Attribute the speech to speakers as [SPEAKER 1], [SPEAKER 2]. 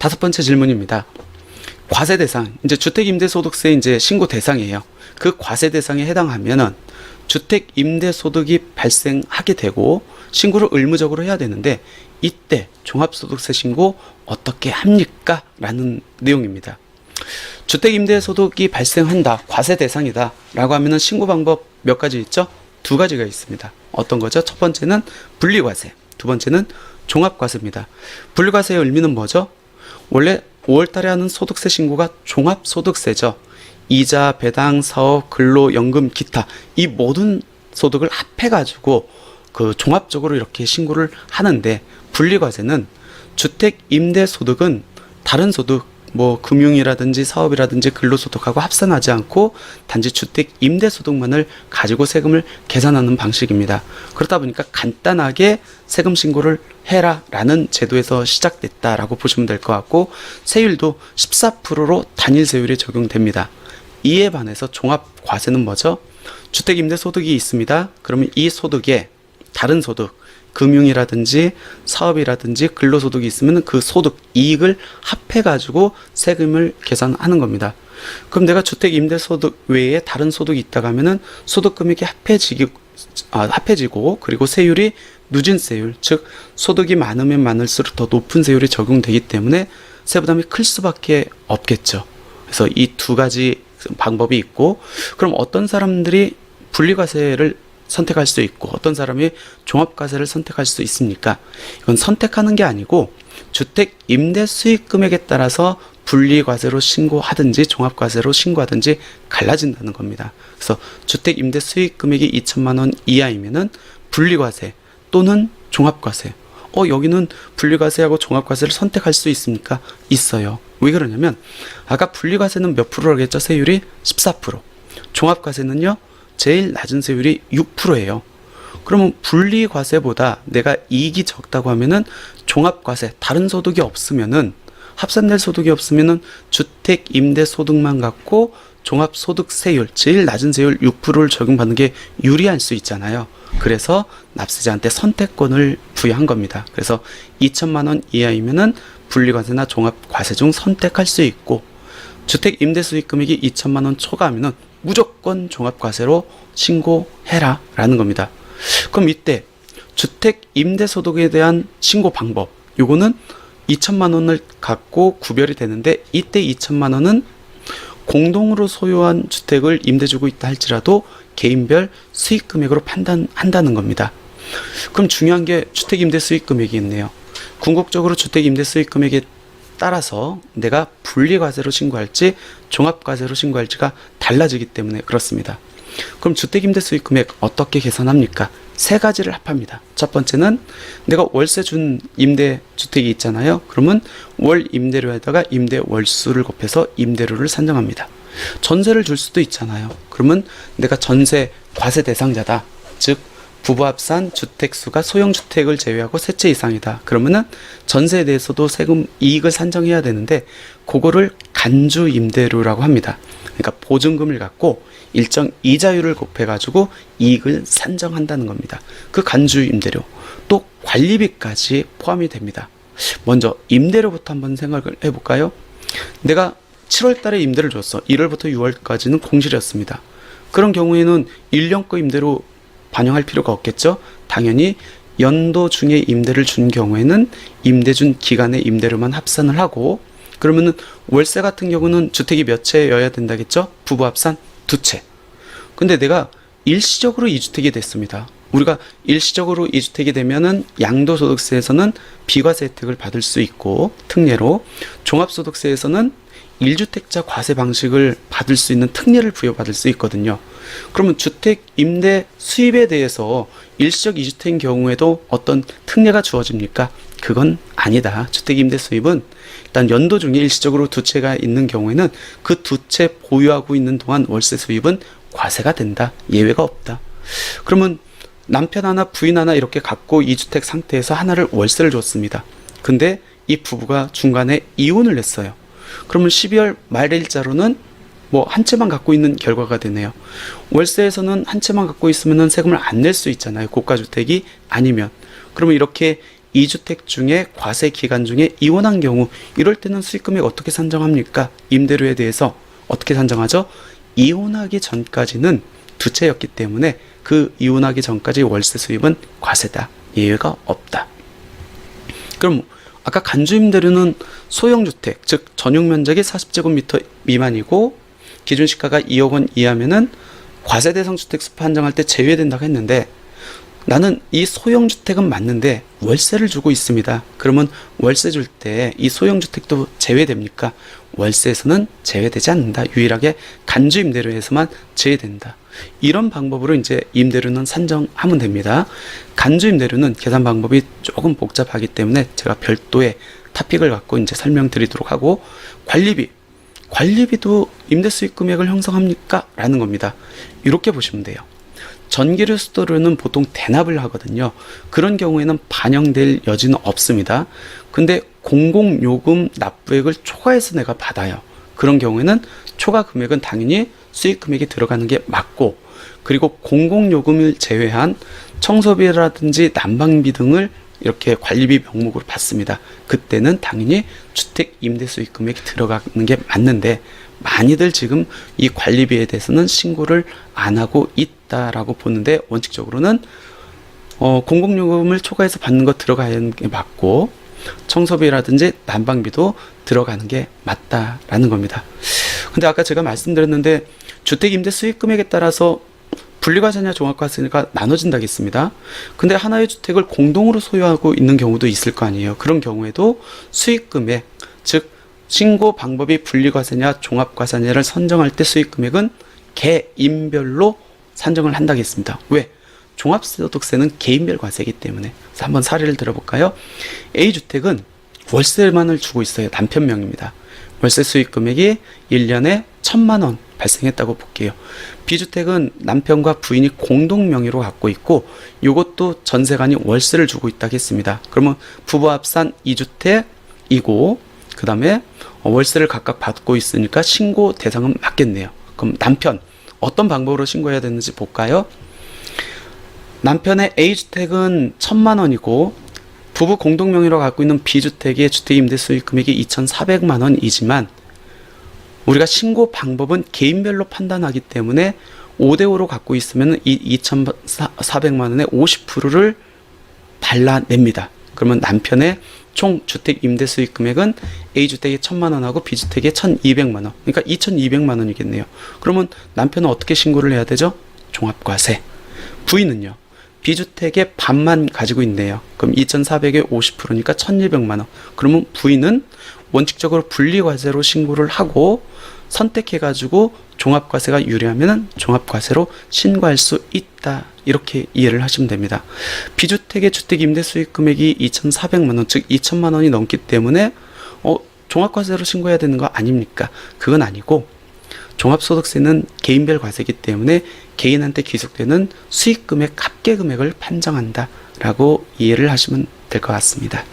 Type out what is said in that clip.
[SPEAKER 1] 다섯 번째 질문입니다. 과세 대상, 이제 주택임대소득세 이제 신고 대상이에요. 그 과세 대상에 해당하면은 주택임대소득이 발생하게 되고 신고를 의무적으로 해야 되는데 이때 종합소득세 신고 어떻게 합니까? 라는 내용입니다. 주택임대소득이 발생한다, 과세 대상이다 라고 하면은 신고 방법 몇 가지 있죠? 두 가지가 있습니다. 어떤 거죠? 첫 번째는 분리과세, 두 번째는 종합과세입니다. 분리과세의 의미는 뭐죠? 원래 5월달에 하는 소득세 신고가 종합소득세죠. 이자, 배당, 사업, 근로, 연금, 기타 이 모든 소득을 합해가지고 그 종합적으로 이렇게 신고를 하는데, 분리과세는 주택임대소득은 다른 소득, 뭐 금융이라든지 사업이라든지 근로소득하고 합산하지 않고 단지 주택임대소득만을 가지고 세금을 계산하는 방식입니다. 그러다 보니까 간단하게 세금 신고를 해라 라는 제도에서 시작됐다라고 보시면 될 것 같고, 세율도 14%로 단일 세율이 적용됩니다. 이에 반해서 종합과세는 뭐죠? 주택임대소득이 있습니다. 그러면 이 소득에 다른 소득, 금융이라든지 사업이라든지 근로소득이 있으면 그 소득, 이익을 합해가지고 세금을 계산하는 겁니다. 그럼 내가 주택임대소득 외에 다른 소득이 있다고 하면은 소득 금액이 합해지고 그리고 세율이 누진세율, 즉 소득이 많으면 많을수록 더 높은 세율이 적용되기 때문에 세부담이 클 수밖에 없겠죠. 그래서 이 두 가지 방법이 있고, 그럼 어떤 사람들이 분리과세를 선택할 수 있고 어떤 사람이 종합과세를 선택할 수 있습니까? 이건 선택하는 게 아니고 주택 임대 수익 금액에 따라서 분리과세로 신고하든지 종합과세로 신고하든지 갈라진다는 겁니다. 그래서 주택 임대 수익 금액이 2천만 원 이하이면은 분리과세 또는 종합과세. 여기는 분리과세하고 종합과세를 선택할 수 있습니까? 있어요. 왜 그러냐면 아까 분리과세는 몇 프로라고 했죠? 세율이 14%. 종합과세는요, 제일 낮은 세율이 6%예요. 그러면 분리과세보다 내가 이익이 적다고 하면은 종합과세, 다른 소득이 없으면은, 합산될 소득이 없으면은 주택 임대 소득만 갖고 종합소득세율, 제일 낮은 세율 6%를 적용받는 게 유리할 수 있잖아요. 그래서 납세자한테 선택권을 부여한 겁니다. 그래서 2천만 원 이하이면은 분리과세나 종합과세 중 선택할 수 있고, 주택 임대 수익 금액이 2천만 원 초과하면은 무조건 종합과세로 신고해라 라는 겁니다. 그럼 이때 주택 임대소득에 대한 신고 방법, 요거는 2천만 원을 갖고 구별이 되는데, 이때 2천만 원은 공동으로 소유한 주택을 임대 주고 있다 할지라도 개인별 수익 금액으로 판단한다는 겁니다. 그럼 중요한 게 주택 임대 수익 금액이 있네요. 궁극적으로 주택 임대 수익 금액에 따라서 내가 분리과세로 신고할지 종합과세로 신고할지가 달라지기 때문에 그렇습니다. 그럼 주택임대수익금액 어떻게 계산합니까? 세 가지를 합합니다. 첫 번째는 내가 월세 준 임대주택이 있잖아요. 그러면 월 임대료에다가 임대 월수를 곱해서 임대료를 산정합니다. 전세를 줄 수도 있잖아요. 그러면 내가 전세 과세 대상자다. 즉 부부 합산 주택수가 소형주택을 제외하고 세 채 이상이다. 그러면은 전세에 대해서도 세금 이익을 산정해야 되는데, 그거를 간주 임대료라고 합니다. 그러니까 보증금을 갖고 일정 이자율을 곱해가지고 이익을 산정한다는 겁니다. 그 간주 임대료, 또 관리비까지 포함이 됩니다. 먼저 임대료부터 한번 생각을 해볼까요? 내가 7월 달에 임대를 줬어. 1월부터 6월까지는 공실이었습니다. 그런 경우에는 1년 거 임대로 반영할 필요가 없겠죠. 당연히 연도 중에 임대를 준 경우에는 임대 준 기간의 임대료만 합산을 하고, 그러면은 월세 같은 경우는 주택이 몇 채여야 된다겠죠? 부부 합산 2채. 근데 내가 일시적으로 2주택이 됐습니다. 우리가 일시적으로 2주택이 되면은 양도소득세에서는 비과세 혜택을 받을 수 있고, 특례로 종합소득세에서는 1주택자 과세 방식을 받을 수 있는 특례를 부여받을 수 있거든요. 그러면 주택 임대 수입에 대해서 일시적 2주택인 경우에도 어떤 특례가 주어집니까? 그건 아니다. 주택 임대 수입은 일단 연도 중에 일시적으로 2채가 있는 경우에는 그 2채 보유하고 있는 동안 월세 수입은 과세가 된다. 예외가 없다. 그러면 남편 하나 부인 하나 이렇게 갖고 2주택 상태에서 하나를 월세를 줬습니다. 근데 이 부부가 중간에 이혼을 했어요. 그러면 12월 말일자로는 뭐 한 채만 갖고 있는 결과가 되네요. 월세에서는 한 채만 갖고 있으면 세금을 안 낼 수 있잖아요. 고가주택이 아니면. 그러면 이렇게 2주택 중에 과세 기간 중에 이혼한 경우, 이럴 때는 수익금액 어떻게 산정합니까? 임대료에 대해서 어떻게 산정하죠? 이혼하기 전까지는 두 채였기 때문에 그 이혼하기 전까지 월세 수입은 과세다. 예외가 없다. 그럼 아까 간주임대료는 소형주택, 즉 전용면적이 40제곱미터 미만이고 기준 시가가 2억 원 이하면은 과세 대상 주택수 판정할 때 제외된다고 했는데, 나는 이 소형주택은 맞는데 월세를 주고 있습니다. 그러면 월세 줄 때 이 소형주택도 제외됩니까? 월세에서는 제외되지 않는다. 유일하게 간주임대료에서만 제외된다. 이런 방법으로 이제 임대료는 산정하면 됩니다. 간주임대료는 계산 방법이 조금 복잡하기 때문에 제가 별도의 토픽을 갖고 이제 설명드리도록 하고, 관리비도 임대수익 금액을 형성합니까? 라는 겁니다. 이렇게 보시면 돼요. 전기료 수도료는 보통 대납을 하거든요. 그런 경우에는 반영될 여지는 없습니다. 근데 공공요금 납부액을 초과해서 내가 받아요. 그런 경우에는 초과 금액은 당연히 수익 금액이 들어가는 게 맞고, 그리고 공공요금을 제외한 청소비라든지 난방비 등을 이렇게 관리비 명목으로 받습니다. 그때는 당연히 주택 임대 수익 금액이 들어가는 게 맞는데, 많이들 지금 이 관리비에 대해서는 신고를 안 하고 있다라고 보는데, 원칙적으로는 공공요금을 초과해서 받는 거 들어가는 게 맞고, 청소비라든지 난방비도 들어가는 게 맞다라는 겁니다. 근데 아까 제가 말씀드렸는데 주택 임대 수익 금액에 따라서 분리과세냐 종합과세가 나눠진다고 했습니다. 근데 하나의 주택을 공동으로 소유하고 있는 경우도 있을 거 아니에요. 그런 경우에도 수익 금액, 즉 신고 방법이 분리과세냐 종합과세냐를 선정할 때 수익 금액은 개인별로 산정을 한다고 했습니다. 왜? 종합소득세는 개인별 과세이기 때문에. 그래서 한번 사례를 들어볼까요? A주택은 월세만을 주고 있어요. 남편 명입니다. 월세 수익 금액이 1년에 1,000만 원 발생했다고 볼게요. B주택은 남편과 부인이 공동 명의로 갖고 있고, 이것도 전세관이 월세를 주고 있다고 했습니다. 그러면 부부 합산 2주택이고 그 다음에 월세를 각각 받고 있으니까 신고 대상은 맞겠네요. 그럼 남편 어떤 방법으로 신고해야 되는지 볼까요? 남편의 A주택은 1,000만 원이고 부부 공동명의로 갖고 있는 B주택의 주택임대 수익 금액이 2,400만 원이지만, 우리가 신고 방법은 개인별로 판단하기 때문에 5대5로 갖고 있으면 이 2,400만 원의 50%를 발라냅니다. 그러면 남편의 총 주택 임대 수익 금액은 A주택이 1,000만 원하고 B주택이 1,200만 원. 그러니까 2,200만 원이겠네요. 그러면 남편은 어떻게 신고를 해야 되죠? 종합과세. 부인은요? B주택의 반만 가지고 있네요. 그럼 2,400의 50%니까 1,200만 원. 그러면 부인은 원칙적으로 분리과세로 신고를 하고 선택해가지고 종합과세가 유리하면 종합과세로 신고할 수 있다. 이렇게 이해를 하시면 됩니다. B주택의 주택임대 수익 금액이 2,400만 원, 즉 2,000만 원이 넘기 때문에 종합과세로 신고해야 되는 거 아닙니까? 그건 아니고, 종합소득세는 개인별 과세이기 때문에 개인한테 귀속되는 수익금액 합계 금액을 판정한다 라고 이해를 하시면 될 것 같습니다.